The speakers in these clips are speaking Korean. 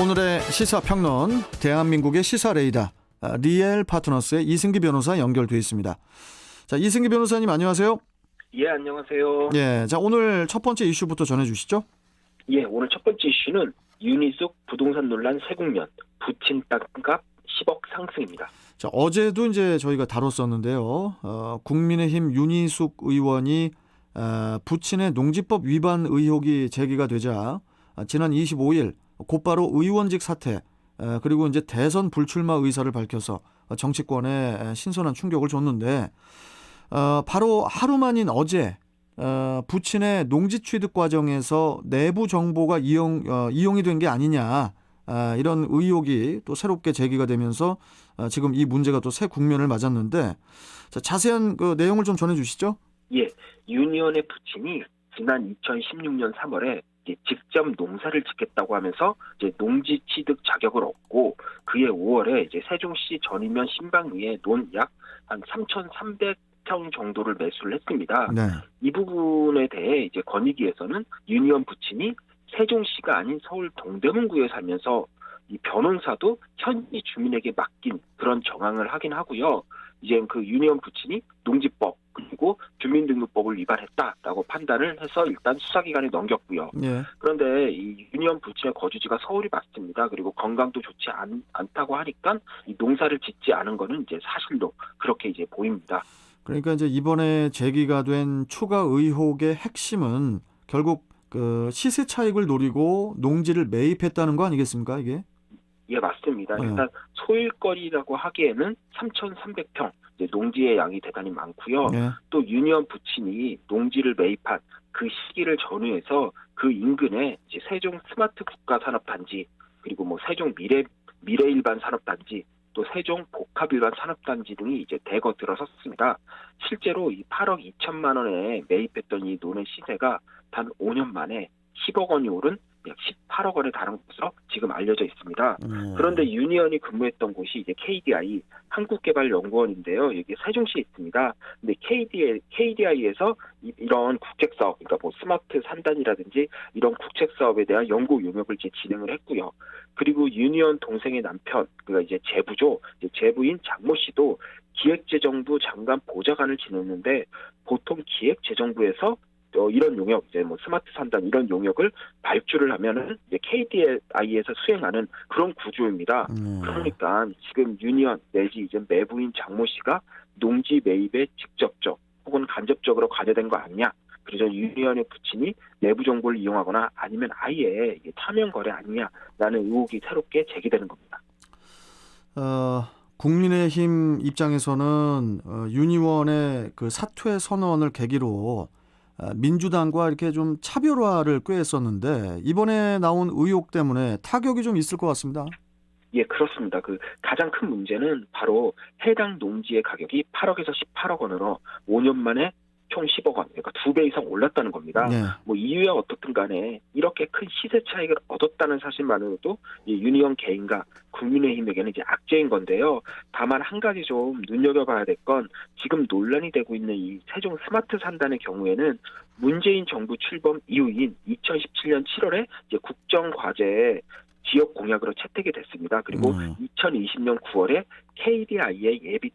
오늘의 시사평론, 대한민국의 시사레이더 리엘 파트너스의 이승기 변호사 연결돼 있습니다. 자, 이승기 변호사님 안녕하세요. 예, 안녕하세요. 예, 자 오늘 첫 번째 이슈부터 전해주시죠. 예, 오늘 첫 번째 이슈는 윤희숙 부동산 논란 새 국면, 부친 땅값 10억 상승입니다. 자, 어제도 이제 저희가 다뤘었는데요. 국민의힘 윤희숙 의원이 부친의 농지법 위반 의혹이 제기가 되자 지난 25일 곧바로 의원직 사퇴 그리고 이제 대선 불출마 의사를 밝혀서 정치권에 신선한 충격을 줬는데 바로 하루 만인 어제 부친의 농지 취득 과정에서 내부 정보가 이용이 된 게 아니냐 이런 의혹이 또 새롭게 제기가 되면서 지금 이 문제가 또 새 국면을 맞았는데 자, 자세한 그 내용을 좀 전해주시죠. 예, 윤 의원의 부친이 지난 2016년 3월에 직접 농사를 짓겠다고 하면서 이제 농지 취득 자격을 얻고 그해 5월에 이제 세종시 전이면 신방위에 논 약 한 3,300평 정도를 매수를 했습니다. 네. 이 부분에 대해 이제 권익위에서는 윤 의원 부친이 세종시가 아닌 서울 동대문구에 살면서 이 변호사도 현지 주민에게 맡긴 그런 정황을 하긴 하고요. 이제 그 윤 의원 부친이 농지법 그리고 주민등록법을 위반했다라고 판단을 해서 일단 수사기관에 넘겼고요. 예. 그런데 이 윤 의원 부친의 거주지가 서울이 맞습니다. 그리고 건강도 좋지 않다고 하니까 이 농사를 짓지 않은 거는 이제 사실로 그렇게 이제 보입니다. 그러니까 이제 이번에 제기가 된 추가 의혹의 핵심은 결국 그 시세 차익을 노리고 농지를 매입했다는 거 아니겠습니까, 이게? 예, 맞습니다. 일단 소일거리라고 하기에는 3,300평 농지의 양이 대단히 많고요. 네. 또 윤 의원 부친이 농지를 매입한 그 시기를 전후해서 그 인근에 이제 세종 스마트 국가산업단지 그리고 뭐 세종 미래일반 산업단지 또 세종 복합일반 산업단지 등이 이제 대거 들어섰습니다. 실제로 이 8억 2천만 원에 매입했던 이 논의 시세가 단 5년 만에 10억 원이 오른 약 18억 원에 달한 것으로 지금 알려져 있습니다. 그런데 윤 의원이 근무했던 곳이 이제 KDI 한국개발연구원인데요. 여기 세종시에 있습니다. 근데 KDI에서 이런 국책 사업, 그러니까 뭐 스마트 산단이라든지 이런 국책 사업에 대한 연구 용역을 이제 진행을 했고요. 그리고 윤 의원 동생의 남편, 그러니까 이제 제부죠. 이제 제부인 장모 씨도 기획재정부 장관 보좌관을 지냈는데 보통 기획재정부에서 이런 용역, 이제 뭐 스마트 산단 이런 용역을 발주를 하면은 이제 KDI에서 수행하는 그런 구조입니다. 그러니까 지금 윤 의원 내지 이제 매부인 장모 씨가 농지 매입에 직접적 혹은 간접적으로 관여된 거 아니냐. 그래서 윤 의원의 부친이 내부 정보를 이용하거나 아니면 아예 타면 거래 아니냐라는 의혹이 새롭게 제기되는 겁니다. 국민의힘 입장에서는 윤 의원의 그 사퇴 선언을 계기로 민주당과 이렇게 좀 차별화를 꾀했었는데 이번에 나온 의혹 때문에 타격이 좀 있을 것 같습니다. 예, 그렇습니다. 그 가장 큰 문제는 바로 해당 농지의 가격이 8억에서 18억 원으로 5년 만에 총 10억 원, 그러니까 2배 이상 올랐다는 겁니다. 네. 뭐 이유야 어떻든 간에 이렇게 큰 시세 차익을 얻었다는 사실만으로도 윤 의원 개인과 국민의힘에게는 이제 악재인 건데요. 다만 한 가지 좀 눈여겨봐야 될 건 지금 논란이 되고 있는 이 세종 스마트 산단의 경우에는 문재인 정부 출범 이후인 2017년 7월에 이제 국정과제에 지역 공약으로 채택이 됐습니다. 그리고 2020년 9월에 KDI의 예비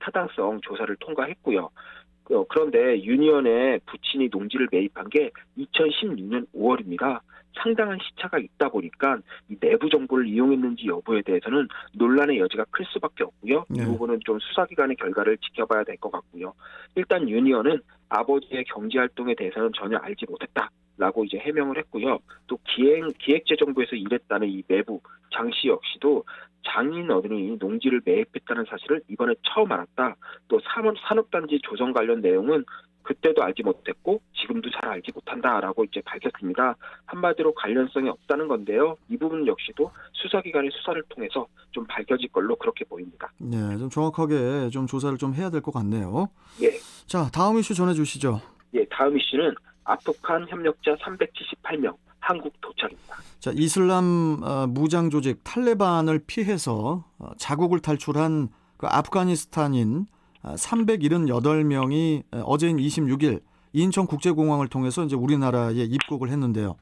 타당성 조사를 통과했고요. 그런데 윤 의원의 부친이 농지를 매입한 게 2016년 5월입니다. 상당한 시차가 있다 보니까 이 내부 정보를 이용했는지 여부에 대해서는 논란의 여지가 클 수밖에 없고요. 이 부분은 좀 수사기관의 결과를 지켜봐야 될 것 같고요. 일단 윤 의원은 아버지의 경제활동에 대해서는 전혀 알지 못했다라고 이제 해명을 했고요. 또 기획재정부에서 일했다는 이 매부 장 씨 역시도 장인 어른이 농지를 매입했다는 사실을 이번에 처음 알았다. 또 산업단지 조성 관련 내용은 그때도 알지 못했고 지금도 잘 알지 못한다라고 이제 밝혔습니다. 한마디로 관련성이 없다는 건데요. 이 부분 역시도 수사기관의 수사를 통해서 좀 밝혀질 걸로 그렇게 보입니다. 네, 좀 정확하게 좀 조사를 좀 해야 될 것 같네요. 예. 자, 다음 이슈 전해주시죠. 예, 다음 이슈는 아프간 협력자 378명 한국 도착입니다. 자, 이슬람 무장 조직 탈레반을 피해서 자국을 탈출한 그 아프가니스탄인 378명이 어제인 26일 인천국제공항을 통해서 이제 우리나라에 입국을 했는데요.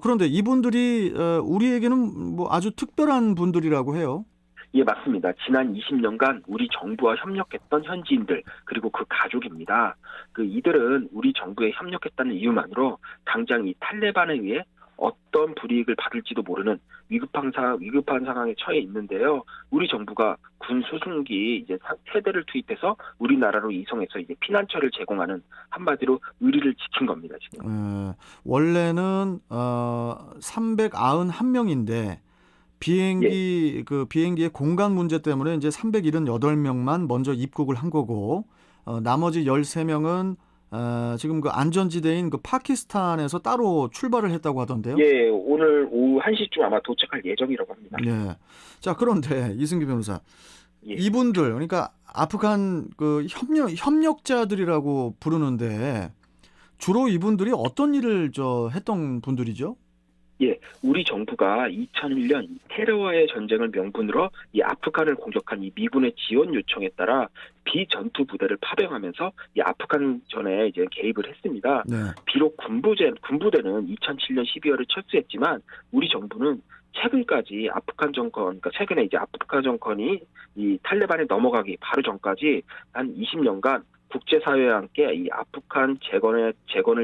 그런데 이분들이 우리에게는 뭐 아주 특별한 분들이라고 해요. 예, 맞습니다. 지난 20년간 우리 정부와 협력했던 현지인들 그리고 그 가족입니다. 이들은 우리 정부에 협력했다는 이유만으로 당장 이 탈레반에 의해 어떤 불이익을 받을지도 모르는 위급한 상황에 처해 있는데요. 우리 정부가 군 수송기 이제 세대를 투입해서 우리나라로 이송해서 이제 피난처를 제공하는 한마디로 의리를 지킨 겁니다, 지금. 원래는 391명인데 비행기의 공간 문제 때문에 이제 378명만 먼저 입국을 한 거고 나머지 13명은 지금 그 안전지대인 그 파키스탄에서 따로 출발을 했다고 하던데요. 예, 오늘 오후 1시쯤 아마 도착할 예정이라고 합니다. 예. 자, 그런데 이승기 변호사, 예. 이분들 그러니까 아프간 그 협력자들이라고 부르는데 주로 이분들이 어떤 일을 했던 분들이죠? 예, 우리 정부가 2001년 테러와의 전쟁을 명분으로 이 아프간을 공격한 이 미군의 지원 요청에 따라 비전투 부대를 파병하면서 이 아프간 전에 이제 개입을 했습니다. 네. 비록 군부대는 2007년 12월에 철수했지만 우리 정부는 최근까지 최근에 이제 아프간 정권이 이 탈레반에 넘어가기 바로 전까지 한 20년간 국제사회와 함께 이 아프간 재건을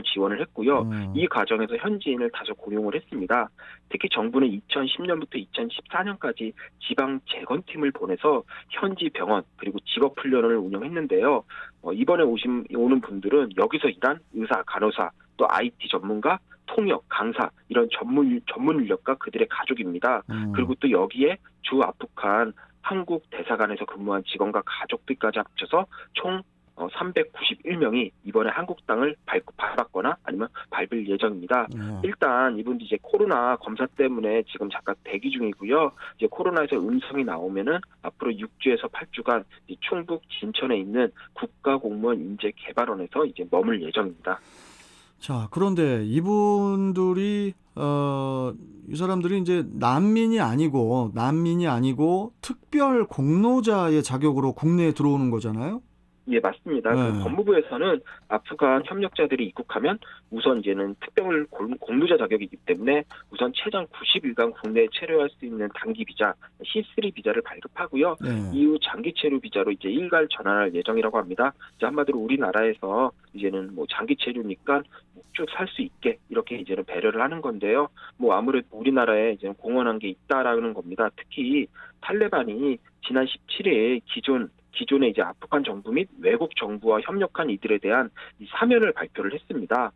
지원을 했고요. 이 과정에서 현지인을 다수 고용을 했습니다. 특히 정부는 2010년부터 2014년까지 지방 재건팀을 보내서 현지 병원 그리고 직업훈련을 운영했는데요. 이번에 오는 분들은 여기서 일한 의사, 간호사, 또 IT 전문가, 통역, 강사 이런 전문 인력과 그들의 가족입니다. 그리고 또 여기에 주 아프간 한국 대사관에서 근무한 직원과 가족들까지 합쳐서 총 391명이 이번에 한국 땅을 밟았거나 아니면 밟을 예정입니다. 일단 이분들이 이제 코로나 검사 때문에 지금 잠깐 대기 중이고요. 이제 코로나에서 음성이 나오면은 앞으로 6주에서 8주간 충북 진천에 있는 국가공무원 인재개발원에서 이제 머물 예정입니다. 자, 그런데 이분들이 이 사람들이 이제 난민이 아니고 특별 공로자의 자격으로 국내에 들어오는 거잖아요. 예, 맞습니다. 법무부에서는 아프간 협력자들이 입국하면 우선 이제는 특별 공로자 자격이기 때문에 우선 최장 90일간 국내에 체류할 수 있는 단기 비자 C3 비자를 발급하고요. 이후 장기 체류 비자로 이제 일괄 전환할 예정이라고 합니다. 이제 한마디로 우리나라에서 이제는 뭐 장기 체류니까 쭉 살 수 있게 이렇게 이제는 배려를 하는 건데요. 뭐 아무래도 우리나라에 이제 공헌한 게 있다라는 겁니다. 특히 탈레반이 지난 17일 기존의 이제 아프간 정부 및 외국 정부와 협력한 이들에 대한 이 사면을 발표를 했습니다.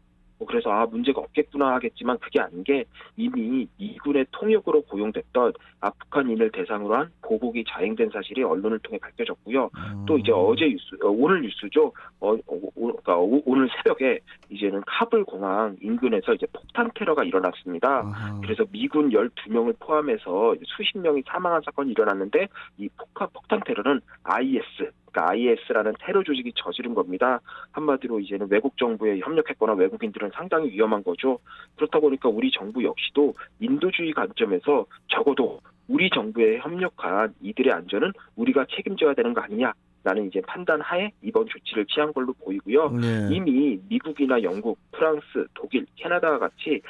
그래서 문제가 없겠구나 하겠지만 그게 아닌 게 이미 미군의 통역으로 고용됐던 아프간인을 대상으로 한 보복이 자행된 사실이 언론을 통해 밝혀졌고요. 또 이제 오늘 뉴스죠. 그러니까 오늘 새벽에 이제는 카불 공항 인근에서 이제 폭탄 테러가 일어났습니다. 그래서 미군 12명을 포함해서 수십 명이 사망한 사건이 일어났는데 이 폭탄 테러는 IS라는 테러 조직이 저지른 겁니다. 한마디로 이제는 외국 정부에 협력했거나 외국인들은 상당히 위험한 거죠. 그렇다 보니까 우리 정부 역시도 인도주의 관점에서 적어도 우리 정부에 협력한 이들의 안전은 우리가 책임져야 되는 거 아니냐. 라는 이제 판단하에 이번 조치를 취한 걸로 보이고요. 이미 미국이나 영국, 프랑스, 독일, 캐나다와 같이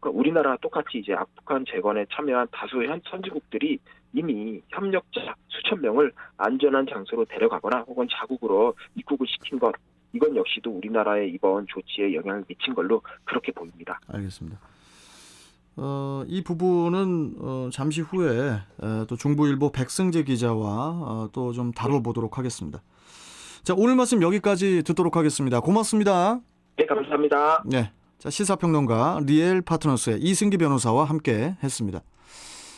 우리나라와 똑같이 이제 아프간 재건에 참여한 다수의 선진국들이 이미 협력자 수천 명을 안전한 장소로 데려가거나 혹은 자국으로 입국을 시킨 것, 이건 역시도 우리나라의 이번 조치에 영향을 미친 걸로 그렇게 보입니다. 알겠습니다. 이 부분은 잠시 후에 또 중부일보 백승재 기자와 또 좀 다뤄보도록 하겠습니다. 자, 오늘 말씀 여기까지 듣도록 하겠습니다. 고맙습니다. 네, 감사합니다. 네, 자, 시사평론가 리엘 파트너스의 이승기 변호사와 함께 했습니다.